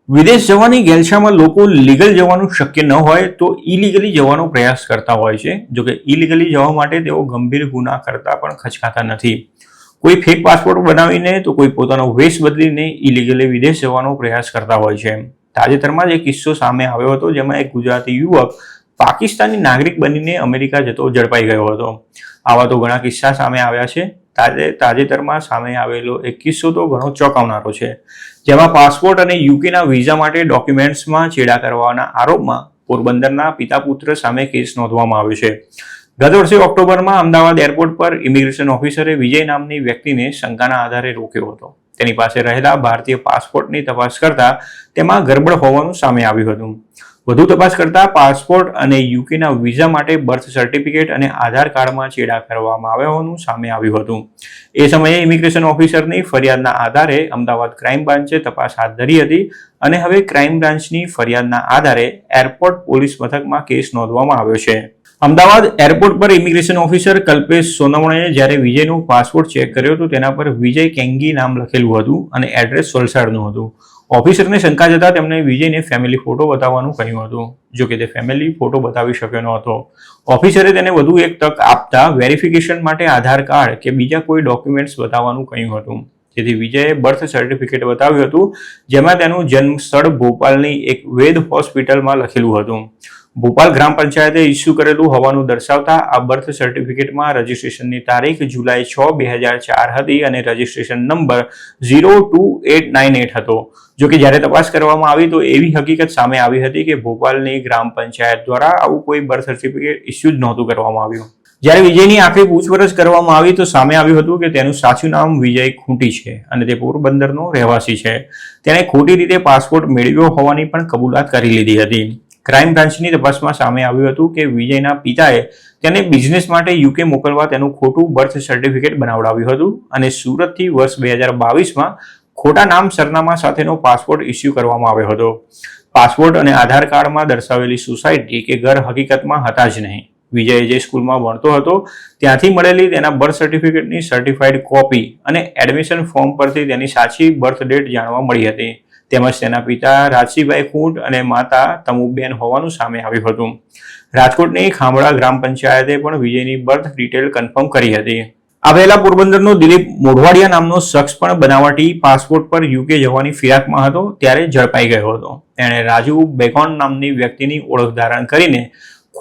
વિદેશ જવાની ગેલછામાં લોકો લીગલ જવાનું શક્ય ન હોય તો ઇલીગલી જવાનો પ્રયાસ કરતા હોય છે. જોકે ઇલીગલી જવા માટે તેઓ ગંભીર ગુના કરતા પણ ખચકાતા નથી. કોઈ ફેક પાસપોર્ટ બનાવીને તો કોઈ પોતાનો વેશ બદલીને ઇલીગલી વિદેશ જવાનો પ્રયાસ કરતા હોય છે. તાજેતરમાં જ એક કિસ્સો સામે આવ્યો હતો, જેમાં એક ગુજરાતી યુવક પાકિસ્તાની નાગરિક બનીને અમેરિકા જતો ઝડપાઈ ગયો હતો. આવા તો ઘણા કિસ્સા સામે આવ્યા છે. તાજેતરમાં સામે આવેલો એક કિસ્સો તો ઘણો ચોંકાવનારો છે, જેમાં પાસપોર્ટ અને યુકેના વિઝા માટે ડોક્યુમેન્ટ્સમાં ચેડા કરવાના આરોપમાં પોરબંદરના પિતા પુત્ર સામે કેસ નોંધવામાં આવ્યો છે. ગત વર્ષે ઓક્ટોબરમાં અમદાવાદ એરપોર્ટ પર ઇમિગ્રેશન ઓફિસરે વિજય નામની વ્યક્તિને શંકાના આધારે રોક્યો હતો. તેની પાસે રહેલા ભારતીય પાસપોર્ટની તપાસ કરતા તેમાં ગરબડ હોવાનું સામે આવ્યું હતું. વધુ તપાસ કરતા પાસપોર્ટ અને યુકેના વિઝા માટે બર્થ સર્ટિફિકેટ અને આધાર કાર્ડમાં ચેડા કરવામાં આવ્યા હોવાનું સામે આવ્યું હતું. એ સમયે ઇમિગ્રેશન ઓફિસરની ફરિયાદના આધારે અમદાવાદ ક્રાઇમ બ્રાન્ચે તપાસ હાથ ધરી હતી અને હવે ક્રાઇમ બ્રાન્ચની ફરિયાદના આધારે એરપોર્ટ પોલીસ મથકમાં કેસ નોંધવામાં આવ્યો છે. અમદાવાદ એરપોર્ટ પર ઇમિગ્રેશન ઓફિસર કલ્પેશ સોનવણેએ જ્યારે વિજયનો પાસપોર્ટ ચેક કર્યો તો તેના પર વિજય કેંગી નામ લખેલું હતું અને એડ્રેસ વલસાડનું હતું. ઓફિસરને શંકા જતા તેમણે વિજયને ફેમિલી ફોટો બતાવવાનું કહ્યું હતું. જો કે તે ફેમિલી ફોટો બતાવી શક્યો ન હતો. ઓફિસરે તેને વધુ એક તક આપતા વેરિફિકેશન માટે આધાર કાર્ડ કે બીજા કોઈ ડોક્યુમેન્ટ્સ બતાવવાનું કહ્યું હતું. જેથી વિજયે બર્થ સર્ટિફિકેટ બતાવ્યું હતું, જેમાં તેનું જન્મ સ્થળ ભોપાલની એક વેદ હોસ્પિટલમાં લખેલું હતું. ભોપાલ ગ્રામ પંચાયતે ઇસ્યુ કરેલું હોવાનું દર્શાવતા આ બર્થ સર્ટિફિકેટમાં રજીસ્ટ્રેશનની તારીખ જુલાઈ 6, 2004 હતી અને રજીસ્ટ્રેશન નંબર 02898 હતો. જો કે જ્યારે તપાસ કરવામાં આવી તો એવી હકીકત સામે આવી હતી કે ભોપાલની ગ્રામ પંચાયત દ્વારા આવું કોઈ બર્થ સર્ટિફિકેટ ઇસ્યુ જ નહોતું કરવામાં આવ્યું. જ્યારે વિજયની આખરી પૂછપરછ કરવામાં આવી તો સામે આવ્યું હતું કે તેનું સાચું નામ વિજય ખૂંટી છે અને તે પોરબંદરનો રહેવાસી છે. તેણે ખોટી રીતે પાસપોર્ટ મેળવ્યો હોવાની પણ કબૂલાત કરી લીધી હતી. ક્રાઇમ બ્રાન્ચની તપાસમાં સામે આવ્યું હતું કે વિજયના પિતાએ તેને બિઝનેસ માટે યુકે મોકલવા તેનું ખોટું બર્થ સર્ટિફિકેટ બનાવડાવ્યું હતું અને સુરતથી વર્ષ 2022માં ખોટા નામ સરનામા સાથેનો પાસપોર્ટ ઇસ્યુ કરવામાં આવ્યો હતો. પાસપોર્ટ અને આધાર કાર્ડમાં દર્શાવેલી સોસાયટી કે ઘર હકીકતમાં હતા જ નહીં. વિજય જે સ્કૂલમાં ભણતો હતો ત્યાંથી મળેલી તેના બર્થ સર્ટિફિકેટની સર્ટિફાઈડ કોપી અને એડમિશન ફોર્મ પરથી તેની સાચી બર્થ ડેટ જાણવા મળી હતી. તેમજ તેના પિતા રાજસીભાઈ ખૂંટ અને માતા તમુબેન હોવાનું સામે આવ્યું હતું. રાજકોટની ખામડા ગ્રામ પંચાયતે પણ વિજયની બર્થ ડિટેલ કન્ફર્મ કરી હતી. આ પહેલા પોરબંદરનો દિલીપ મોઢવાડિયા નામનો શખ્સ પણ બનાવટી પાસપોર્ટ પર યુકે જવાની ફિરાકમાં હતો ત્યારે ઝડપાઈ ગયો હતો. તેણે રાજુ બેકોન નામની વ્યક્તિની ઓળખ ધારણ કરીને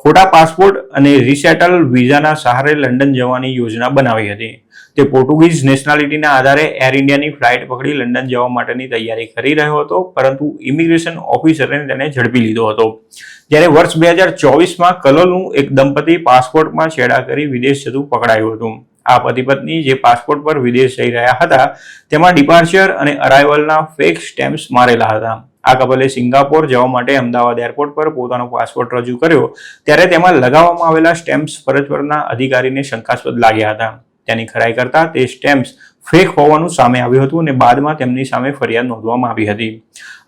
ખોટા પાસપોર્ટ અને રીસેટલ વિઝાના સહારે લંડન જવાની યોજના બનાવી હતી. તે પોર્ટુગીઝ નેશનાલિટીના આધારે એર ઇન્ડિયાની ફ્લાઇટ પકડી લંડન જવા માટેની તૈયારી કરી રહ્યો હતો, પરંતુ ઇમિગ્રેશન ઓફિસરે તેને ઝડપી લીધો હતો. જ્યારે વર્ષ 2024માં કલોલનું એક દંપતી પાસપોર્ટમાં ચેડા કરી વિદેશ જતું પકડાયું હતું. આ પતિ પત્ની જે પાસપોર્ટ પર વિદેશ જઈ રહ્યા હતા તેમાં ડિપાર્ચર અને અરાઇવલના ફેક સ્ટેમ્પ્સ મારેલા હતા. આ કપલે સિંગાપોર જવા માટે અમદાવાદ એરપોર્ટ પર પોતાનો પાસપોર્ટ રજૂ કર્યો ત્યારે તેમાં લગાવવામાં આવેલા સ્ટેમ્પ્સ ફરજ પરના અધિકારીને શંકાસ્પદ લાગ્યા હતા. તેની ખરાઈ કરતા તે સ્ટેમ્પ્સ ફેક હોવાનું સામે આવ્યું હતું અને બાદમાં તેમની સામે ફરિયાદ નોંધવામાં આવી હતી.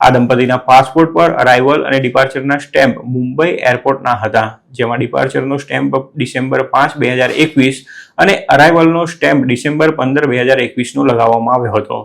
આ દંપતીના પાસપોર્ટ પર અરાઇવલ અને ડિપાર્ચરના સ્ટેમ્પ મુંબઈ એરપોર્ટના હતા, જેમાં ડિપાર્ચરનો સ્ટેમ્પ ડિસેમ્બર 5, 2021 અને અરાઇવલનો સ્ટેમ્પ ડિસેમ્બર 15, 2021નો લગાવવામાં આવ્યો હતો.